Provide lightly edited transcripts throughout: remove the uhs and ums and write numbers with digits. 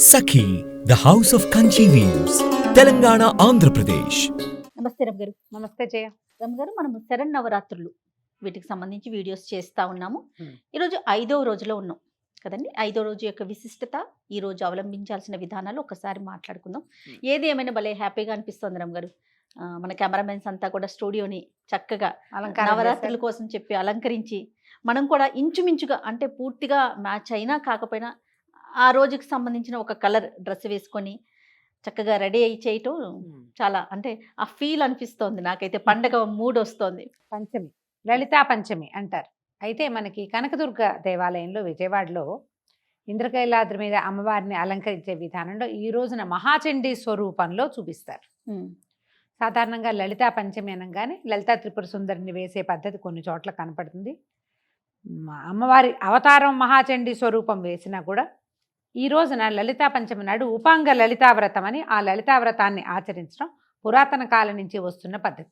Sakhi the house of Kanchi weaves Telangana Andhra Pradesh. నమస్తే రమ్ గారు. నమస్తే జయ. రమ్ గారు, మనం శరన్నవరాత్రులు వీటికి సంబంధించి వీడియోస్ చేస్తూ ఉన్నాము. ఈరోజు 5వ రోజులో ఉన్నాం కదండి. 5వ రోజు యొక్క విశిష్టత, ఈ రోజు అవలంబించాల్సిన విధానాలు ఒకసారి మాట్లాడుకుందాం. ఏది ఏమైనా భలే హ్యాపీగా అనిపిస్తుంది రమ్ గారు. మన కెమెరామెన్స్ అంతా కూడా స్టూడియోని చక్కగా నవరాత్రుల కోసం చెప్పి అలంకరించి, మనం కూడా ఇంచుమించుగా అంటే పూర్తిగా మ్యాచ్ అయినా కాకపోయినా ఆ రోజుకి సంబంధించిన ఒక కలర్ డ్రెస్ వేసుకొని చక్కగా రెడీ అయ్యి చేయటం చాలా అంటే ఆ ఫీల్ అనిపిస్తోంది నాకైతే. పండగ మూడ్ వస్తోంది. పంచమి, లలితా పంచమి అంటారు. అయితే మనకి కనకదుర్గ దేవాలయంలో విజయవాడలో ఇంద్రకైలాద్రి మీద అమ్మవారిని అలంకరించే విధానంలో ఈ రోజున మహాచండీ స్వరూపంలో చూపిస్తారు. సాధారణంగా లలితా పంచమి అనగానే లలితా త్రిపుర సుందరిని వేసే పద్ధతి కొన్ని చోట్ల కనపడుతుంది. అమ్మవారి అవతారం మహాచండీ స్వరూపం వేసినా కూడా ఈ రోజున లలితా పంచమి నాడు ఉపాంగ లలితావ్రతం అని ఆ లలితావ్రతాన్ని ఆచరించడం పురాతన కాలం నుంచి వస్తున్న పద్ధతి.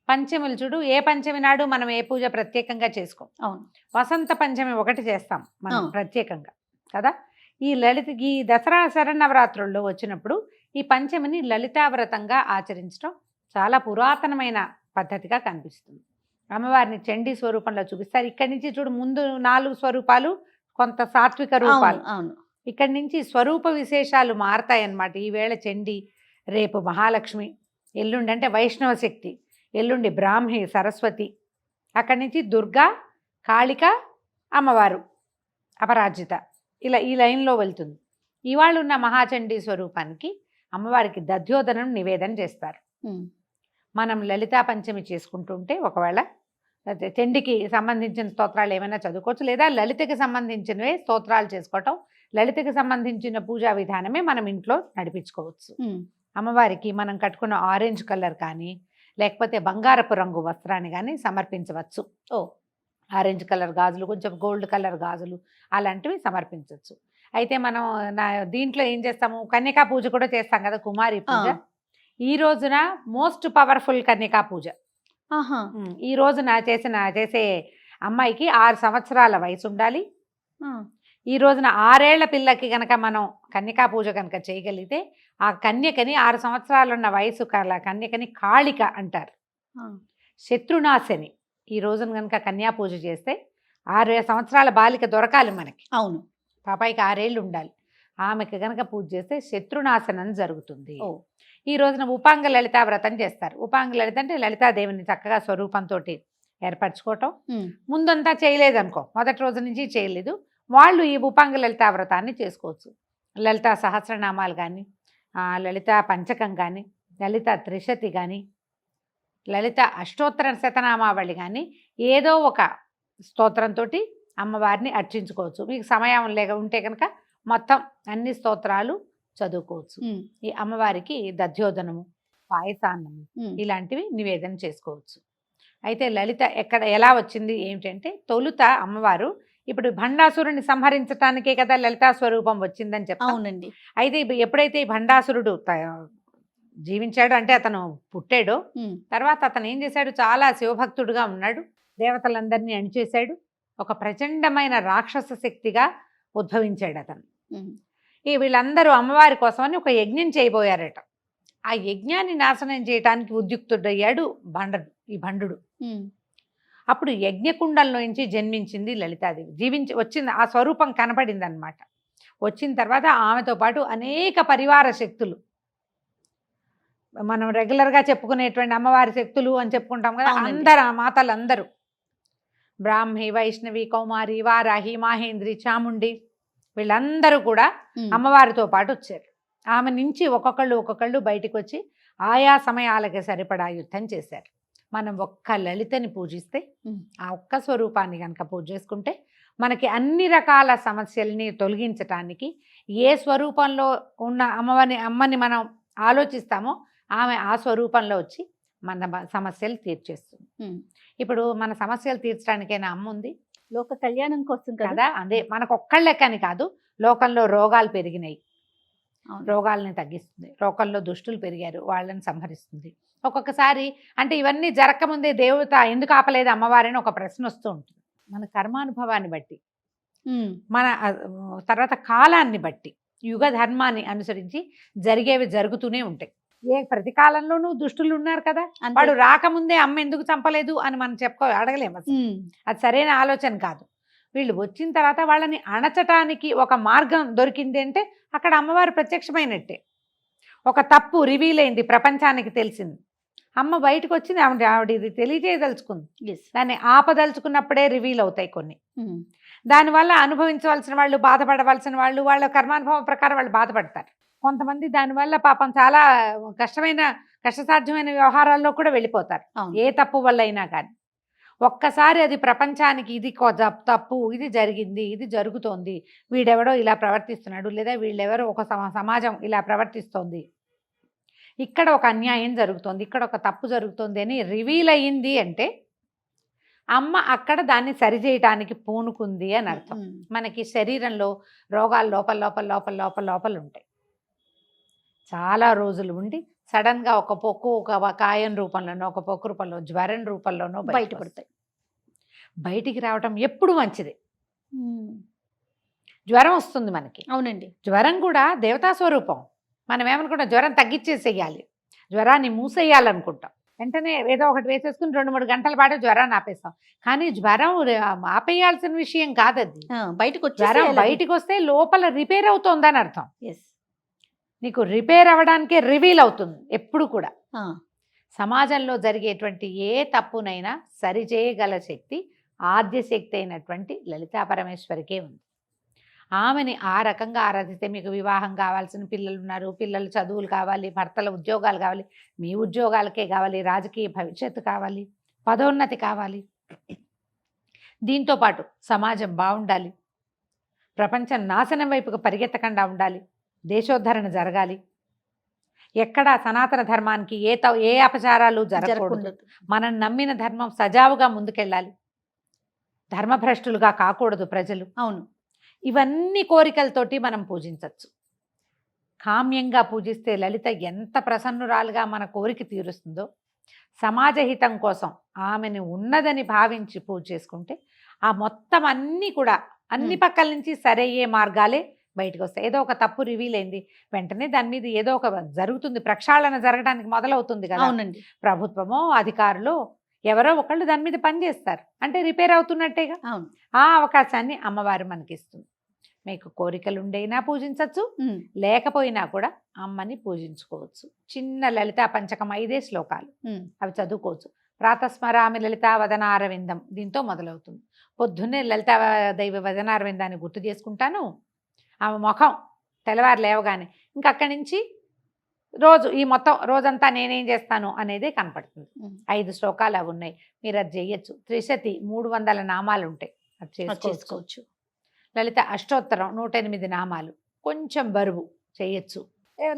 పంచములు చూడు, ఏ పంచమి నాడు మనం ఏ పూజ ప్రత్యేకంగా చేసుకోం. అవును, వసంత పంచమి ఒకటి చేస్తాం మనం ప్రత్యేకంగా కదా. ఈ దసరా శరన్నవరాత్రుల్లో వచ్చినప్పుడు ఈ పంచమిని లలితావ్రతంగా ఆచరించడం చాలా పురాతనమైన పద్ధతిగా కనిపిస్తుంది. అమ్మవారిని చండీ స్వరూపంలో చూపిస్తారు. ఇక్కడి నుంచి చూడు, ముందు 4 స్వరూపాలు కొంత సాత్విక రూపాలు. అవును, ఇక్కడి నుంచి స్వరూప విశేషాలు మారతాయి అన్నమాట. ఈవేళ చండీ, రేపు మహాలక్ష్మి, ఎల్లుండి అంటే వైష్ణవ శక్తి, ఎల్లుండి బ్రాహ్మి సరస్వతి, అక్కడి నుంచి దుర్గా, కాళిక, అమ్మవారు అపరాజిత, ఇలా ఈ లైన్లో వెళ్తుంది. ఇవాళ ఉన్న మహాచండీ స్వరూపానికి అమ్మవారికి దధ్యోదనం నివేదన చేస్తారు. మనం లలితా పంచమి చేసుకుంటుంటే ఒకవేళ చండికి సంబంధించిన స్తోత్రాలు ఏమైనా చదువుకోవచ్చు, లేదా లలితకి సంబంధించినవే స్తోత్రాలు చేసుకోవటం, లలితకి సంబంధించిన పూజా విధానమే మనం ఇంట్లో నడిపించుకోవచ్చు. అమ్మవారికి మనం కట్టుకున్న ఆరెంజ్ కలర్ కానీ లేకపోతే బంగారపు రంగు వస్త్రాన్ని కానీ సమర్పించవచ్చు. ఆరెంజ్ కలర్ గాజులు, కొంచెం గోల్డ్ కలర్ గాజులు అలాంటివి సమర్పించవచ్చు. అయితే మనం దీంట్లో ఏం చేస్తాము, కన్యకా పూజ కూడా చేస్తాం కదా, కుమారి పూజ. ఈ రోజున మోస్ట్ పవర్ఫుల్ కన్యకా పూజ. ఈ రోజున చేసే అమ్మాయికి 6 సంవత్సరాల వయసు ఉండాలి. ఈ రోజున 6 ఏళ్ల పిల్లకి కనుక మనం కన్యకా పూజ కనుక చేయగలిగితే ఆ కన్యకని 6 సంవత్సరాలు ఉన్న వయసు కన్యకని కాళిక అంటారు, శత్రునాశని. ఈ రోజున కనుక కన్యా పూజ చేస్తే 6 సంవత్సరాల బాలిక దొరకాలి మనకి. అవును, పాపాయికి 6 ఏళ్ళు ఉండాలి. ఆమెకి కనుక పూజ చేస్తే శత్రునాశనం జరుగుతుంది. ఈ రోజున ఉపాంగ లలితా వ్రతం చేస్తారు. ఉపాంగ లలిత అంటే లలితాదేవిని చక్కగా స్వరూపంతో ఏర్పరచుకోవటం. ముందంతా చేయలేదనుకో, మొదటి రోజు నుంచి చేయలేదు, వాళ్ళు ఈ ఉపాంగ లలితా వ్రతాన్ని చేసుకోవచ్చు. లలితా సహస్రనామాలు కానీ, లలితా పంచకం కానీ, లలితా త్రిశతి కానీ, లలిత అష్టోత్తర శతనామావళి కానీ, ఏదో ఒక స్తోత్రంతో అమ్మవారిని అర్చించుకోవచ్చు. మీకు సమయం ఉంటే కనుక మొత్తం అన్ని స్తోత్రాలు చదువుకోవచ్చు. ఈ అమ్మవారికి దధ్యోదనము, పాయసాన్నము ఇలాంటివి నివేదన చేసుకోవచ్చు. అయితే లలిత ఎలా వచ్చింది ఏమిటంటే, తొలుత అమ్మవారు ఇప్పుడు భండాసురుని సంహరించడానికే కదా లలితా స్వరూపం వచ్చిందని చెప్తాం. అవునండి. అయితే ఎప్పుడైతే ఈ భండాసురుడు జీవించాడు అంటే అతను పుట్టాడో, తర్వాత అతను ఏం చేశాడు, చాలా శివభక్తుడుగా ఉన్నాడు, దేవతలందరినీ అణిచేశాడు, ఒక ప్రచండమైన రాక్షస శక్తిగా ఉద్భవించాడు అతను. వీళ్ళందరూ అమ్మవారి కోసమని ఒక యజ్ఞం చేయబోయారట. ఆ యజ్ఞాన్ని నాశనం చేయడానికి ఉద్యుక్తుడయ్యాడు ఈ భండు. అప్పుడు యజ్ఞకుండంలో నుంచి జన్మించింది లలితాదేవి. వచ్చింది, ఆ స్వరూపం కనపడింది అనమాట. వచ్చిన తర్వాత ఆమెతో పాటు అనేక పరివార శక్తులు, మనం రెగ్యులర్గా చెప్పుకునేటువంటి అమ్మవారి శక్తులు అని చెప్పుకుంటాం కదా, అందరు ఆ మాతలందరూ బ్రాహ్మి, వైష్ణవి, కౌమారి, వారాహి, మాహేంద్రి, చాముండి, వీళ్ళందరూ కూడా అమ్మవారితో పాటు వచ్చారు. ఆమె నుంచి ఒక్కొక్కళ్ళు బయటకు వచ్చి ఆయా సమయాలకి సరిపడా యుద్ధం చేశారు. మనం ఒక్క లలితని పూజిస్తే, ఆ ఒక్క స్వరూపాన్ని కనుక పూజ చేసుకుంటే మనకి అన్ని రకాల సమస్యల్ని తొలగించటానికి, ఏ స్వరూపంలో ఉన్న అమ్మని మనం ఆలోచిస్తామో ఆమె ఆ స్వరూపంలో వచ్చి మన సమస్యలు తీర్చేస్తుంది. ఇప్పుడు మన సమస్యలు తీర్చడానికైనా అమ్మ ఉంది, లోక కళ్యాణం కోసం కదా. అదే మనకు ఒక్కళ్ళెక్కని కాదు, లోకంలో రోగాలు పెరిగినాయి, రోగాలని తగ్గిస్తుంది. లోకంలో దుష్టులు పెరిగారు, వాళ్ళని సంహరిస్తుంది. ఒక్కొక్కసారి అంటే ఇవన్నీ జరగకముందే దేవత ఎందుకు ఆపలేదు అమ్మవారిని ఒక ప్రశ్న వస్తూ ఉంటుంది. మన కర్మానుభవాన్ని బట్టి, మన తర్వాత కాలాన్ని బట్టి యుగ ధర్మాన్ని అనుసరించి జరిగేవి జరుగుతూనే ఉంటాయి. ఏ ప్రతి కాలంలోనూ దుష్టులు ఉన్నారు కదా, అంతే. వాడు రాకముందే అమ్మ ఎందుకు చంపలేదు అని మనం అడగలేము అసలు. అది సరైన ఆలోచన కాదు. వీళ్ళు వచ్చిన తర్వాత వాళ్ళని అణచటానికి ఒక మార్గం దొరికింది అంటే అక్కడ అమ్మవారు ప్రత్యక్షమైనట్టే. ఒక తప్పు రివీల్ అయింది, ప్రపంచానికి తెలిసింది, అమ్మ బయటకు వచ్చింది, ఆవిడ ఇది తెలియజేయదలుచుకుంది. Yes. దాన్ని ఆపదలుచుకున్నప్పుడే రివీల్ అవుతాయి కొన్ని. దానివల్ల అనుభవించవలసిన వాళ్ళు, బాధపడవలసిన వాళ్ళు, వాళ్ళ కర్మానుభవం ప్రకారం వాళ్ళు బాధపడతారు. కొంతమంది దానివల్ల పాపం చాలా కష్టసాధ్యమైన వ్యవహారాల్లో కూడా వెళ్ళిపోతారు, అవును. ఏ తప్పు వల్ల అయినా కానీ. ఒక్కసారి అది ప్రపంచానికి ఇది తప్పు, ఇది జరిగింది, ఇది జరుగుతోంది, వీడెవడో ఇలా ప్రవర్తిస్తున్నాడు, లేదా వీళ్ళెవరో ఒక సమాజం ఇలా ప్రవర్తిస్తోంది, ఇక్కడ ఒక అన్యాయం జరుగుతోంది, ఇక్కడ ఒక తప్పు జరుగుతోంది అని రివీల్ అయ్యింది అంటే అమ్మ అక్కడ దాన్ని సరిచేయటానికి పూనుకుంది అని అర్థం. మనకి శరీరంలో రోగాలు లోపల లోపల లోపల లోపల లోపల ఉంటాయి. చాలా రోజులు ఉండి సడన్గా ఒక పొక్కు, ఒక కాయం రూపంలోనో, ఒక పొక్కు రూపంలో, జ్వరం రూపంలోనో బయటపడతాయి. బయటికి రావటం ఎప్పుడు మంచిది. జ్వరం వస్తుంది మనకి, అవునండి, జ్వరం కూడా దేవతా స్వరూపం. మనం ఏమనుకుంటాం, జ్వరం తగ్గించేసేయాలి, జ్వరాన్ని మూసేయాలనుకుంటాం. వెంటనే ఏదో ఒకటి వేసేసుకుని 2-3 గంటల పాటు జ్వరాన్ని ఆపేస్తాం. కానీ జ్వరం ఆపేయాల్సిన విషయం కాదది. జ్వరం బయటికి వస్తే లోపల రిపేర్ అవుతోందని అర్థం. నీకు రిపేర్ అవ్వడానికే రివీల్ అవుతుంది ఎప్పుడు కూడా. సమాజంలో జరిగేటువంటి ఏ తప్పునైనా సరిచేయగల శక్తి ఆద్యశక్తి అయినటువంటి లలితా పరమేశ్వరికే ఉంది. ఆమెని ఆ రకంగా ఆరాధిస్తే, మీకు వివాహం కావాల్సిన పిల్లలు ఉన్నారు, పిల్లలు చదువులు కావాలి, భర్తల ఉద్యోగాలు కావాలి, మీ ఉద్యోగాలకే కావాలి, రాజకీయ భవిష్యత్తు కావాలి, పదోన్నతి కావాలి, దీంతోపాటు సమాజం బాగుండాలి, ప్రపంచం నాశనం వైపుకు పరిగెత్తకుండా ఉండాలి, దేశోద్ధరణ జరగాలి, ఎక్కడా సనాతన ధర్మానికి ఏ అపచారాలు జరగకూడదు, మనం నమ్మిన ధర్మం సజావుగా ముందుకెళ్ళాలి, ధర్మభ్రష్టులుగా కాకూడదు ప్రజలు. అవును, ఇవన్నీ కోరికలతోటి మనం పూజించవచ్చు. కామ్యంగా పూజిస్తే లలిత ఎంత ప్రసన్నురాలుగా మన కోరిక తీరుస్తుందో, సమాజహితం కోసం ఆమెను ఉన్నదని భావించి పూజ చేసుకుంటే ఆ మొత్తం అన్నీ కూడా అన్ని పక్కల నుంచి సరయ్యే మార్గాలే బయటకు వస్తాయి. ఏదో ఒక తప్పు రివీల్ అయింది, వెంటనే దాని మీద ఏదో ఒక జరుగుతుంది, ప్రక్షాళన జరగడానికి మొదలవుతుంది కదా. అవునండి, ప్రభుత్వమో అధికారులు ఎవరో ఒకళ్ళు దాని మీద పనిచేస్తారు అంటే రిపేర్ అవుతున్నట్టేగా. అవును, ఆ అవకాశాన్ని అమ్మవారు మనకిస్తుంది. మీకు కోరికలు ఉండైనా పూజించవచ్చు, లేకపోయినా కూడా అమ్మని పూజించుకోవచ్చు. చిన్న లలితా పంచకం 5 శ్లోకాలు, అవి చదువుకోవచ్చు. ప్రాతస్మరామి లలితా వదనారవిందం, దీంతో మొదలవుతుంది. పొద్దున్నే లలితా దైవ వదనారవిందాన్ని గుర్తు చేసుకుంటాను. ఆమె ముఖం తెల్లవారు లేవగానే ఇంకా అక్కడి నుంచి ఈ మొత్తం రోజంతా నేనేం చేస్తాను అనేదే కనపడుతుంది. 5 శ్లోకాలు అవి ఉన్నాయి, మీరు అది చేయొచ్చు. త్రిశతి 300 నామాలు ఉంటాయి, అది చేసుకోవచ్చు. లలిత అష్టోత్తరం 108 నామాలు, కొంచెం బరువు చేయొచ్చు.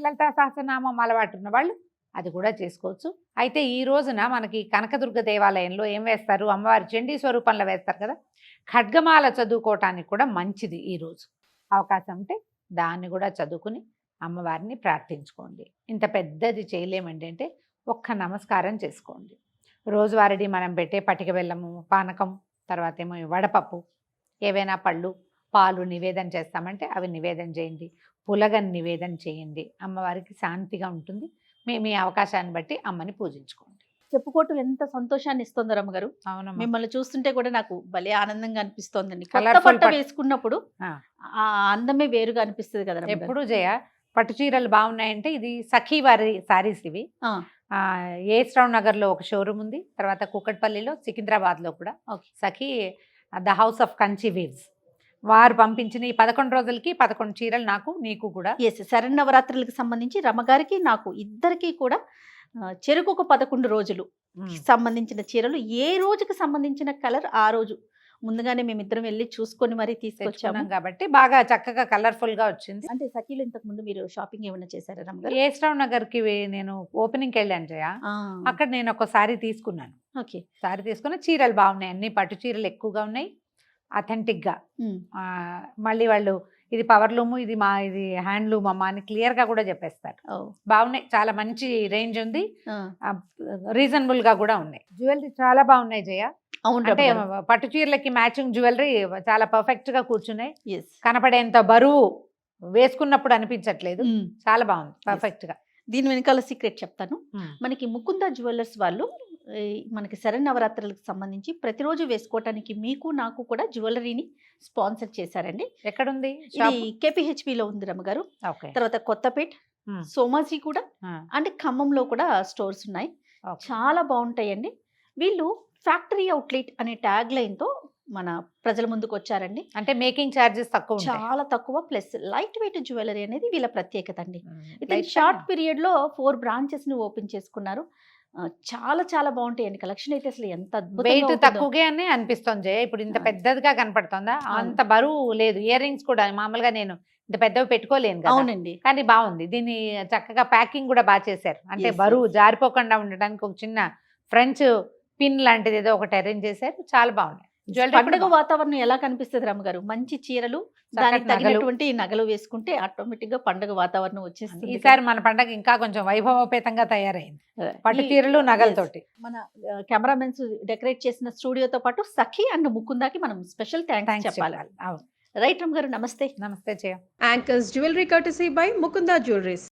లలితా సహస్రనామం అలవాటు ఉన్న వాళ్ళు అది కూడా చేసుకోవచ్చు. అయితే ఈ రోజున మనకి కనకదుర్గ దేవాలయంలో ఏం వేస్తారు, అమ్మవారి చండీ స్వరూపంలో వేస్తారు కదా, ఖడ్గమాల చదువుకోవటానికి కూడా మంచిది. ఈరోజు అవకాశం ఉంటే దాన్ని కూడా చదువుకుని అమ్మవారిని ప్రార్థించుకోండి. ఇంత పెద్దది చేయలేమండి అంటే ఒక్క నమస్కారం చేసుకోండి. రోజువారీ మనం పెట్టే పటిక బెల్లము, పానకం, తర్వాత ఏమో వడపప్పు, ఏవైనా పళ్ళు, పాలు నివేదన చేస్తామంటే అవి నివేదన చేయండి, పులగని నివేదన చేయండి. అమ్మవారికి శాంతిగా ఉంటుంది. మీ అవకాశాన్ని బట్టి అమ్మని పూజించుకోండి. చెప్పుకోవటం ఎంత సంతోషాన్ని ఇస్తుందో రమ్మగారు. అవును, మిమ్మల్ని చూస్తుంటే కూడా నాకు భలే ఆనందంగా అనిపిస్తోందండి. కొత్త Colourful పట్టు పట్టు. వేసుకున్నప్పుడు ఆ అందమే వేరుగా అనిపిస్తుంది కదా రమ్మగారు. ఎప్పుడు జయ పట్టు చీరలు బాగున్నాయంటే ఇది సఖీ వారి సారీస్ ఇవి. ఏస్రావు నగర్లో ఒక షోరూమ్ ఉంది, తర్వాత కూకట్పల్లిలో, సికింద్రాబాద్లో కూడా Sakhi the house of Kanchi weaves వారు పంపించిన ఈ 11 రోజులకి 11 చీరలు నాకు, నీకు కూడా. శరన్నవరాత్రులకు సంబంధించి రమ్మగారికి నాకు ఇద్దరికి కూడా చెరుకు ఒక 11 రోజులు సంబంధించిన చీరలు, ఏ రోజుకి సంబంధించిన కలర్ ఆ రోజు ముందుగానే మేమిద్దరం వెళ్ళి చూసుకొని మరీ తీసుకొచ్చాము కాబట్టి బాగా చక్కగా కలర్ఫుల్ గా వచ్చింది. అంటే సఖీలో ఇంతకు ముందు మీరు షాపింగ్ ఏమైనా చేశారా రమ్మగారు? ఏస్రావు నగర్ కి నేను ఓపెనింగ్కి వెళ్ళాను జయ, అక్కడ నేను ఒక సారీ తీసుకున్నాను. సారీ తీసుకున్న చీరలు బాగున్నాయి, అన్ని పట్టు చీరలు ఎక్కువగా ఉన్నాయి, అథెంటిక్ గా. మళ్ళీ వాళ్ళు ఇది పవర్లూము, ఇది హ్యాండ్లూమ్ అమ్మ అని క్లియర్ గా కూడా చెప్పేస్తారు. బాగున్నాయి, చాలా మంచి రేంజ్ ఉంది, రీజనబుల్ గా కూడా ఉన్నాయి. జ్యువెలరీ చాలా బాగున్నాయి జయ. అంటే పట్టు చీరలకి మ్యాచింగ్ జ్యువెలరీ చాలా పర్ఫెక్ట్ గా కూర్చున్నాయి, కనపడేంత బరువు వేసుకున్నప్పుడు అనిపించట్లేదు. చాలా బాగుంది, పర్ఫెక్ట్ గా. దీని వెనకాల సీక్రెట్ చెప్తాను. మనకి ముకుంద జ్యువెలర్స్ వాళ్ళు మనకి శరన్నవరాత్రులకు సంబంధించి ప్రతిరోజు వేసుకోవటానికి మీకు నాకు కూడా జ్యువెలరీని స్పాన్సర్ చేశారండి. ఎక్కడుంది? ఇది KPHP లో ఉంది రమ్మగారు. ఓకే. తర్వాత కొత్తపేట్, సోమాజీ కూడా, అంటే ఖమ్మంలో కూడా స్టోర్స్ ఉన్నాయి. చాలా బాగుంటాయండి. వీళ్ళు ఫ్యాక్టరీ అవుట్లెట్ అనే ట్యాగ్ లైన్ తో మన ప్రజల ముందుకు వచ్చారండి. అంటే మేకింగ్ చార్జెస్ తక్కువ ఉంటాయి. చాలా తక్కువ, ప్లస్ లైట్ వెయిట్ జ్యువెలరీ అనేది వీళ్ళ ప్రత్యేకత అండి. అయితే Light షార్ట్ పీరియడ్ లో 4 బ్రాంచెస్ ని ఓపెన్ చేసుకున్నారు. చాలా చాలా బాగుంటాయండి. కలెక్షన్ అయితే అసలు ఎంత అద్భుతంగా వెయిట్ ఉంటుందో. తక్కువగానే అనిపిస్తుంది జయ. ఇప్పుడు ఇంత పెద్దదిగా కనపడుతుందా? అంత బరువు లేదు. ఇయర్ రింగ్స్ కూడా మామూలుగా నేను ఇంత పెద్దవి పెట్టుకోలేను కదా, అవునండి. కానీ బాగుంది. దీన్ని చక్కగా ప్యాకింగ్ కూడా బాగా చేశారు. అంటే Yes, బరువు జారిపోకుండా ఉండడానికి ఒక చిన్న ఫ్రెంచ్ పిన్ లాంటిది ఏదో ఒకటి అరేంజ్ చేశారు. చాలా బాగుంది. జ్యువెలరీ పండుగ వాతావరణం ఎలా కనిపిస్తుంది రమ్మగారు? మంచి చీరలు, దానికి తగినటువంటి నగలు వేసుకుంటే ఆటోమేటిక్ గా పండుగ వాతావరణం వచ్చేస్తుంది. ఈసారి మన పండగ ఇంకా కొంచెం వైభవోపేతంగా తయారైంది, పట్టు ఈ- చీరలు నగలతోటి. మన కెమెరామెన్స్ డెకరేట్ చేసిన స్టూడియోతో పాటు సఖి అండ్ ముకుందాకి మనం స్పెషల్ థ్యాంక్స్ థ్యాంక్స్ చెప్పాలి. చెప్పాలి. అవును. రైట్ రమ్ గారు, నమస్తే. నమస్తే జయ. Anchors Jewelry courtesy by Mukunda Jewelries.